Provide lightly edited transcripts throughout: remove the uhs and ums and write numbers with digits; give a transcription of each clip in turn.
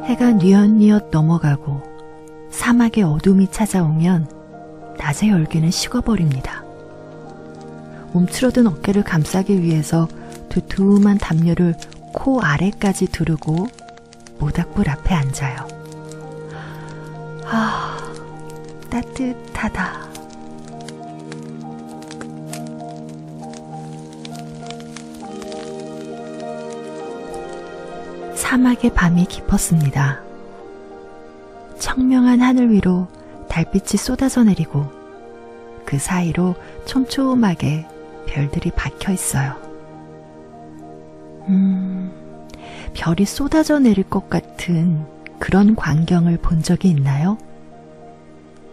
해가 뉘엿뉘엿 넘어가고 사막의 어둠이 찾아오면 낮의 열기는 식어버립니다. 움츠러든 어깨를 감싸기 위해서 두툼한 담요를 코 아래까지 두르고 모닥불 앞에 앉아요. 아, 따뜻하다. 사막의 밤이 깊었습니다. 청명한 하늘 위로 달빛이 쏟아져 내리고 그 사이로 촘촘하게 별들이 박혀 있어요. 별이 쏟아져 내릴 것 같은 그런 광경을 본 적이 있나요?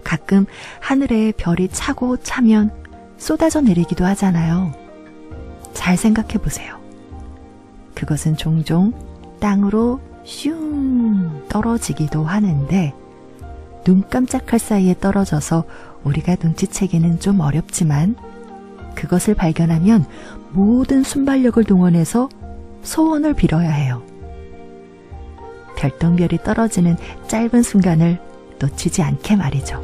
가끔 하늘에 별이 차고 차면 쏟아져 내리기도 하잖아요. 잘 생각해 보세요. 그것은 종종 땅으로 슝 떨어지기도 하는데 눈 깜짝할 사이에 떨어져서 우리가 눈치채기는 좀 어렵지만 그것을 발견하면 모든 순발력을 동원해서 소원을 빌어야 해요. 별똥별이 떨어지는 짧은 순간을 놓치지 않게 말이죠.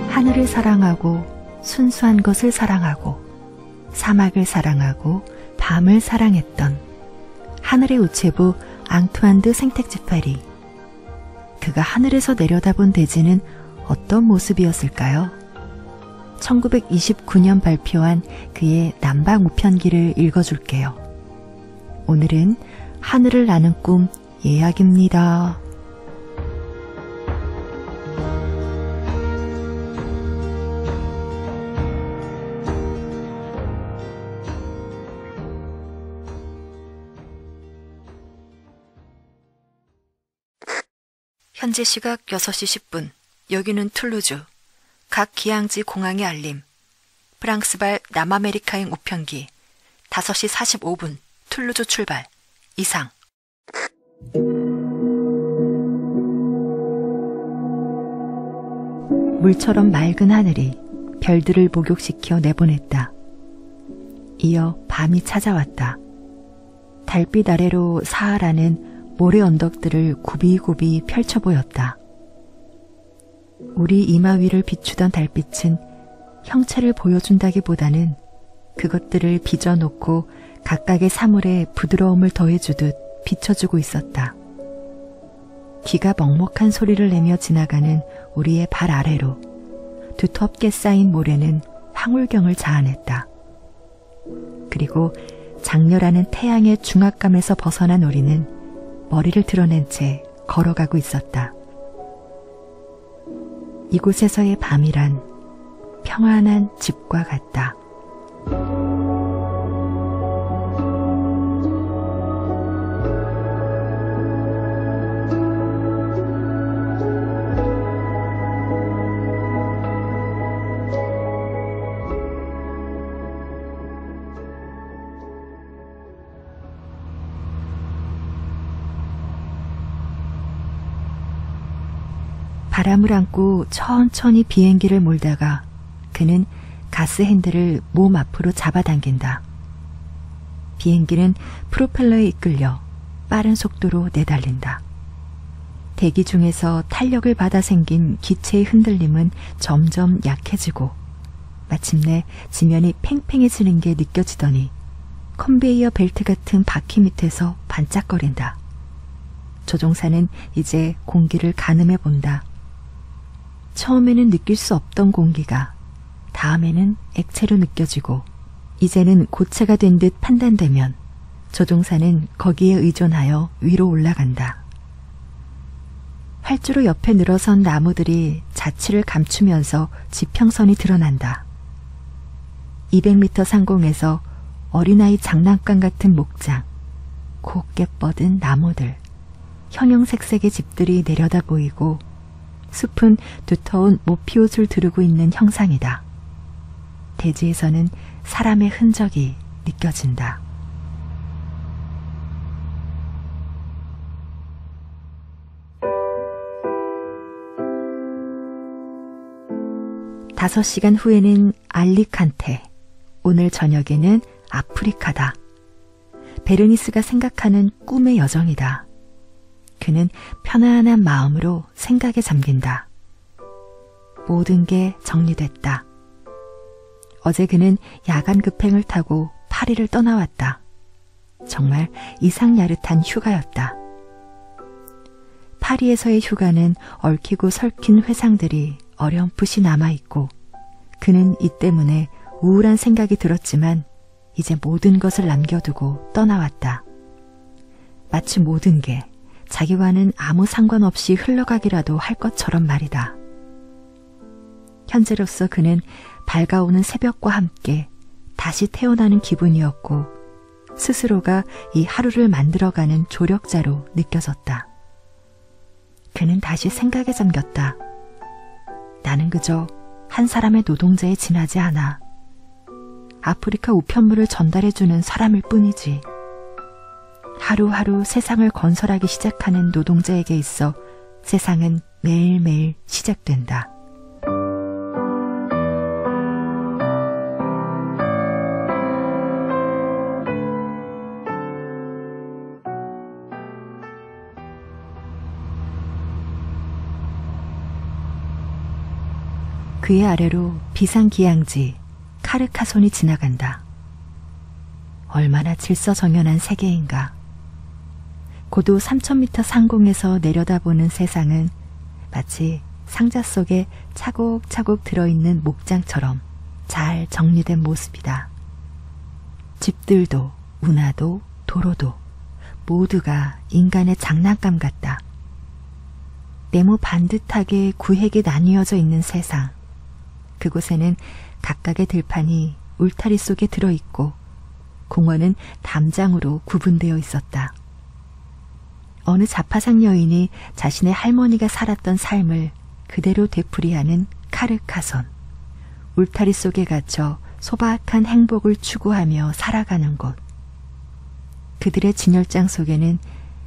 하늘을 사랑하고 순수한 것을 사랑하고 사막을 사랑하고 밤을 사랑했던 하늘의 우체부 앙투안 드 생텍쥐파리. 그가 하늘에서 내려다본 대지는 어떤 모습이었을까요? 1929년 발표한 그의 남방 우편기를 읽어줄게요. 오늘은 하늘을 나는 꿈 예약입니다. 현재 시각 6시 10분. 여기는 툴루즈. 각 기항지 공항의 알림. 프랑스발 남아메리카행 우편기. 5시 45분. 툴루즈 출발. 이상. 물처럼 맑은 하늘이 별들을 목욕시켜 내보냈다. 이어 밤이 찾아왔다. 달빛 아래로 사하라는 모래 언덕들을 굽이굽이 펼쳐 보였다. 우리 이마 위를 비추던 달빛은 형체를 보여준다기보다는 그것들을 빚어놓고 각각의 사물에 부드러움을 더해주듯 비춰주고 있었다. 귀가 먹먹한 소리를 내며 지나가는 우리의 발 아래로 두텁게 쌓인 모래는 황홀경을 자아냈다. 그리고 장렬하는 태양의 중압감에서 벗어난 우리는 머리를 드러낸 채 걸어가고 있었다. 이곳에서의 밤이란 평안한 집과 같다. 바람을 안고 천천히 비행기를 몰다가 그는 가스 핸들을 몸 앞으로 잡아당긴다. 비행기는 프로펠러에 이끌려 빠른 속도로 내달린다. 대기 중에서 탄력을 받아 생긴 기체의 흔들림은 점점 약해지고 마침내 지면이 팽팽해지는 게 느껴지더니 컨베이어 벨트 같은 바퀴 밑에서 반짝거린다. 조종사는 이제 공기를 가늠해 본다. 처음에는 느낄 수 없던 공기가 다음에는 액체로 느껴지고 이제는 고체가 된 듯 판단되면 조종사는 거기에 의존하여 위로 올라간다. 활주로 옆에 늘어선 나무들이 자취를 감추면서 지평선이 드러난다. 200m 상공에서 어린아이 장난감 같은 목장, 곱게 뻗은 나무들, 형형색색의 집들이 내려다 보이고 숲은 두터운 모피옷을 두르고 있는 형상이다. 대지에서는 사람의 흔적이 느껴진다. (5시간) 후에는 알리칸테, 오늘 저녁에는 아프리카다. 베르니스가 생각하는 꿈의 여정이다. 그는 편안한 마음으로 생각에 잠긴다. 모든 게 정리됐다. 어제 그는 야간 급행을 타고 파리를 떠나왔다. 정말 이상야릇한 휴가였다. 파리에서의 휴가는 얽히고 설킨 회상들이 어렴풋이 남아있고 그는 이 때문에 우울한 생각이 들었지만 이제 모든 것을 남겨두고 떠나왔다. 마치 모든 게 자기와는 아무 상관없이 흘러가기라도 할 것처럼 말이다. 현재로서 그는 밝아오는 새벽과 함께 다시 태어나는 기분이었고 스스로가 이 하루를 만들어가는 조력자로 느껴졌다. 그는 다시 생각에 잠겼다. 나는 그저 한 사람의 노동자에 지나지 않아. 아프리카 우편물을 전달해주는 사람일 뿐이지. 하루하루 세상을 건설하기 시작하는 노동자에게 있어 세상은 매일매일 시작된다. 그의 아래로 비상기양지 카르카손이 지나간다. 얼마나 질서정연한 세계인가. 고도 3000m 상공에서 내려다보는 세상은 마치 상자 속에 차곡차곡 들어있는 목장처럼 잘 정리된 모습이다. 집들도 운하도 도로도 모두가 인간의 장난감 같다. 네모 반듯하게 구획이 나뉘어져 있는 세상. 그곳에는 각각의 들판이 울타리 속에 들어있고 공원은 담장으로 구분되어 있었다. 어느 자파상 여인이 자신의 할머니가 살았던 삶을 그대로 되풀이하는 카르카손. 울타리 속에 갇혀 소박한 행복을 추구하며 살아가는 곳. 그들의 진열장 속에는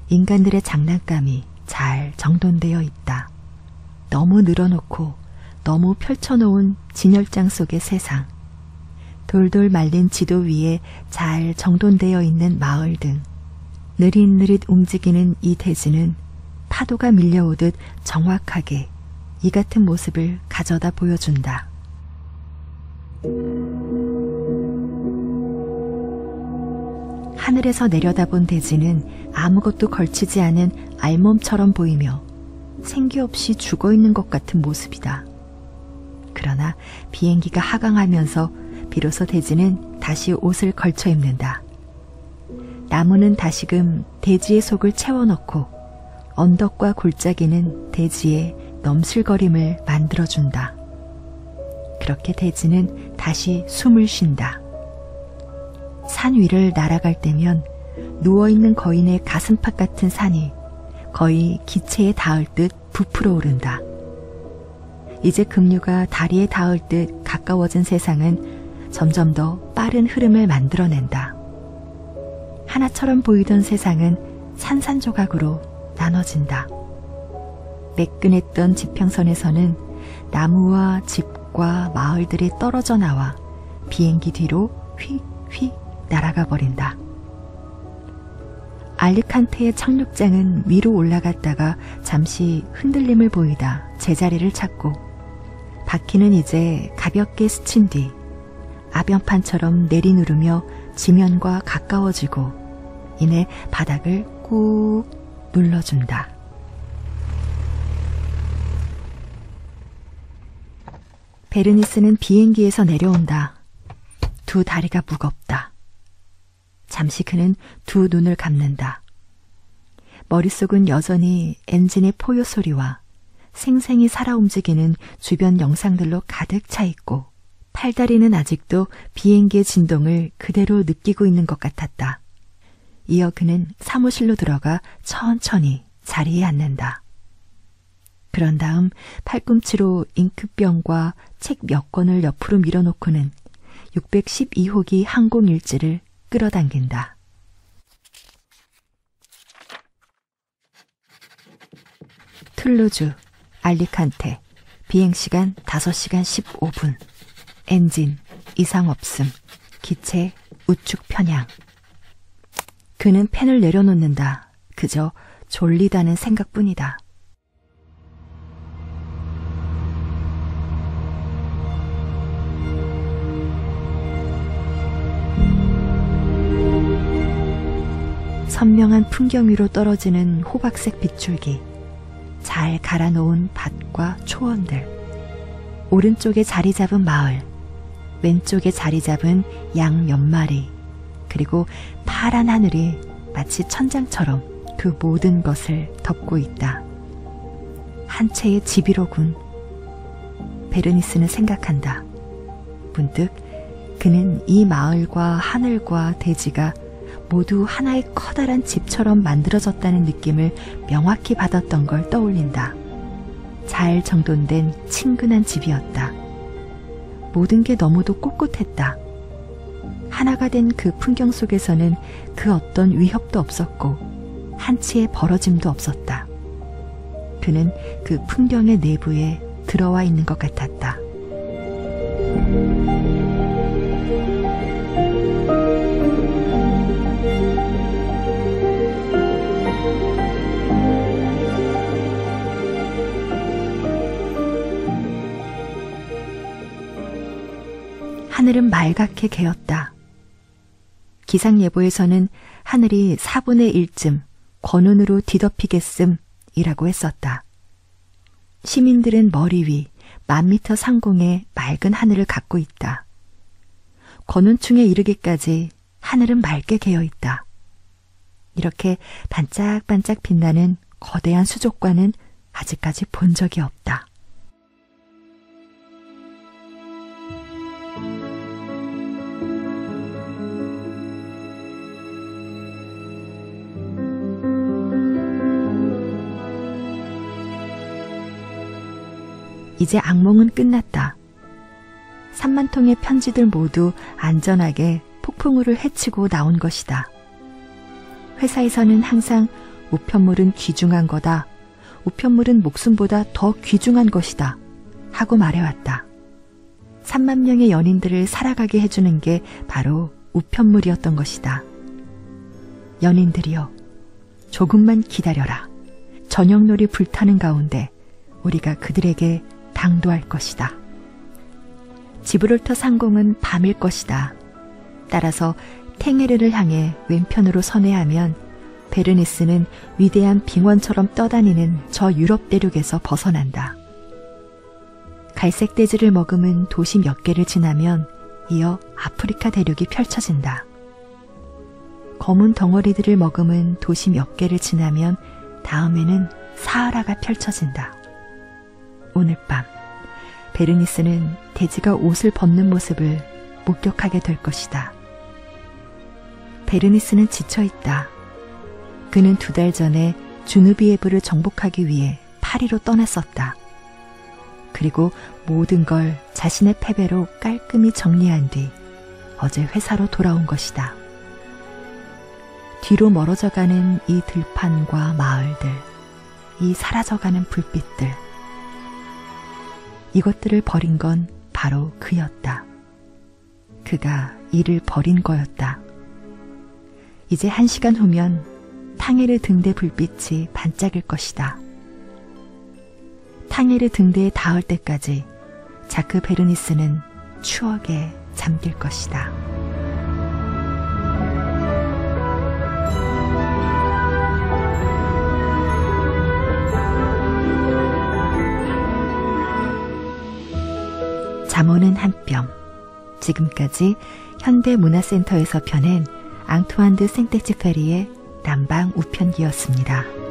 인간들의 장난감이 잘 정돈되어 있다. 너무 늘어놓고 너무 펼쳐놓은 진열장 속의 세상. 돌돌 말린 지도 위에 잘 정돈되어 있는 마을 등 느릿느릿 움직이는 이 대지는 파도가 밀려오듯 정확하게 이 같은 모습을 가져다 보여준다. 하늘에서 내려다본 대지는 아무것도 걸치지 않은 알몸처럼 보이며 생기 없이 죽어있는 것 같은 모습이다. 그러나 비행기가 하강하면서 비로소 대지는 다시 옷을 걸쳐 입는다. 나무는 다시금 대지의 속을 채워넣고 언덕과 골짜기는 대지의 넘실거림을 만들어준다. 그렇게 대지는 다시 숨을 쉰다. 산 위를 날아갈 때면 누워있는 거인의 가슴팍 같은 산이 거의 기체에 닿을 듯 부풀어 오른다. 이제 급류가 다리에 닿을 듯 가까워진 세상은 점점 더 빠른 흐름을 만들어낸다. 하나처럼 보이던 세상은 산산조각으로 나눠진다. 매끈했던 지평선에서는 나무와 집과 마을들이 떨어져 나와 비행기 뒤로 휙휙 날아가 버린다. 알리칸테의 착륙장은 위로 올라갔다가 잠시 흔들림을 보이다 제자리를 찾고 바퀴는 이제 가볍게 스친 뒤 아병판처럼 내리누르며 지면과 가까워지고 이내 바닥을 꾹 눌러준다. 베르니스는 비행기에서 내려온다. 두 다리가 무겁다. 잠시 그는 두 눈을 감는다. 머릿속은 여전히 엔진의 포효 소리와 생생히 살아 움직이는 주변 영상들로 가득 차 있고 팔다리는 아직도 비행기의 진동을 그대로 느끼고 있는 것 같았다. 이어 그는 사무실로 들어가 천천히 자리에 앉는다. 그런 다음 팔꿈치로 잉크병과 책 몇 권을 옆으로 밀어놓고는 612호기 항공일지를 끌어당긴다. 툴루즈, 알리칸테, 비행시간 5시간 15분, 엔진, 이상 없음, 기체 우측 편향. 그는 펜을 내려놓는다. 그저 졸리다는 생각뿐이다. 선명한 풍경 위로 떨어지는 호박색 빗줄기, 잘 갈아놓은 밭과 초원들, 오른쪽에 자리 잡은 마을, 왼쪽에 자리 잡은 양 몇 마리, 그리고 파란 하늘이 마치 천장처럼 그 모든 것을 덮고 있다. 한 채의 집이로군. 베르니스는 생각한다. 문득 그는 이 마을과 하늘과 대지가 모두 하나의 커다란 집처럼 만들어졌다는 느낌을 명확히 받았던 걸 떠올린다. 잘 정돈된 친근한 집이었다. 모든 게 너무도 꼿꼿했다. 하나가 된 그 풍경 속에서는 그 어떤 위협도 없었고 한치의 벌어짐도 없었다. 그는 그 풍경의 내부에 들어와 있는 것 같았다. 하늘은 말갛게 개었다. 기상예보에서는 하늘이 4분의 1쯤 권운으로 뒤덮이겠음이라고 했었다. 시민들은 머리 위 10,000m 상공의 맑은 하늘을 갖고 있다. 권운층에 이르기까지 하늘은 맑게 개어 있다. 이렇게 반짝반짝 빛나는 거대한 수족관은 아직까지 본 적이 없다. 이제 악몽은 끝났다. 3만 통의 편지들 모두 안전하게 폭풍우를 헤치고 나온 것이다. 회사에서는 항상 우편물은 귀중한 거다. 우편물은 목숨보다 더 귀중한 것이다. 하고 말해왔다. 3만 명의 연인들을 살아가게 해주는 게 바로 우편물이었던 것이다. 연인들이여, 조금만 기다려라. 저녁놀이 불타는 가운데 우리가 그들에게 당도할 것이다. 지브롤터 상공은 밤일 것이다. 따라서 탱헤르를 향해 왼편으로 선회하면 베르니스는 위대한 빙원처럼 떠다니는 저 유럽 대륙에서 벗어난다. 갈색 대지를 머금은 도시 몇 개를 지나면 이어 아프리카 대륙이 펼쳐진다. 검은 덩어리들을 머금은 도시 몇 개를 지나면 다음에는 사하라가 펼쳐진다. 오늘 밤 베르니스는 대지가 옷을 벗는 모습을 목격하게 될 것이다. 베르니스는 지쳐있다. 그는 2달 전에 주누비에브를 정복하기 위해 파리로 떠났었다. 그리고 모든 걸 자신의 패배로 깔끔히 정리한 뒤 어제 회사로 돌아온 것이다. 뒤로 멀어져가는 이 들판과 마을들, 이 사라져가는 불빛들, 이것들을 버린 건 바로 그였다. 그가 이를 버린 거였다. 이제 1시간 후면 탕헤르 등대 불빛이 반짝일 것이다. 탕헤르 등대에 닿을 때까지 자크 베르니스는 추억에 잠길 것이다. 잠오는 한 뼘. 지금까지 현대문화센터에서 펴낸 앙투안 드 생텍쥐페리의 남방 우편기였습니다.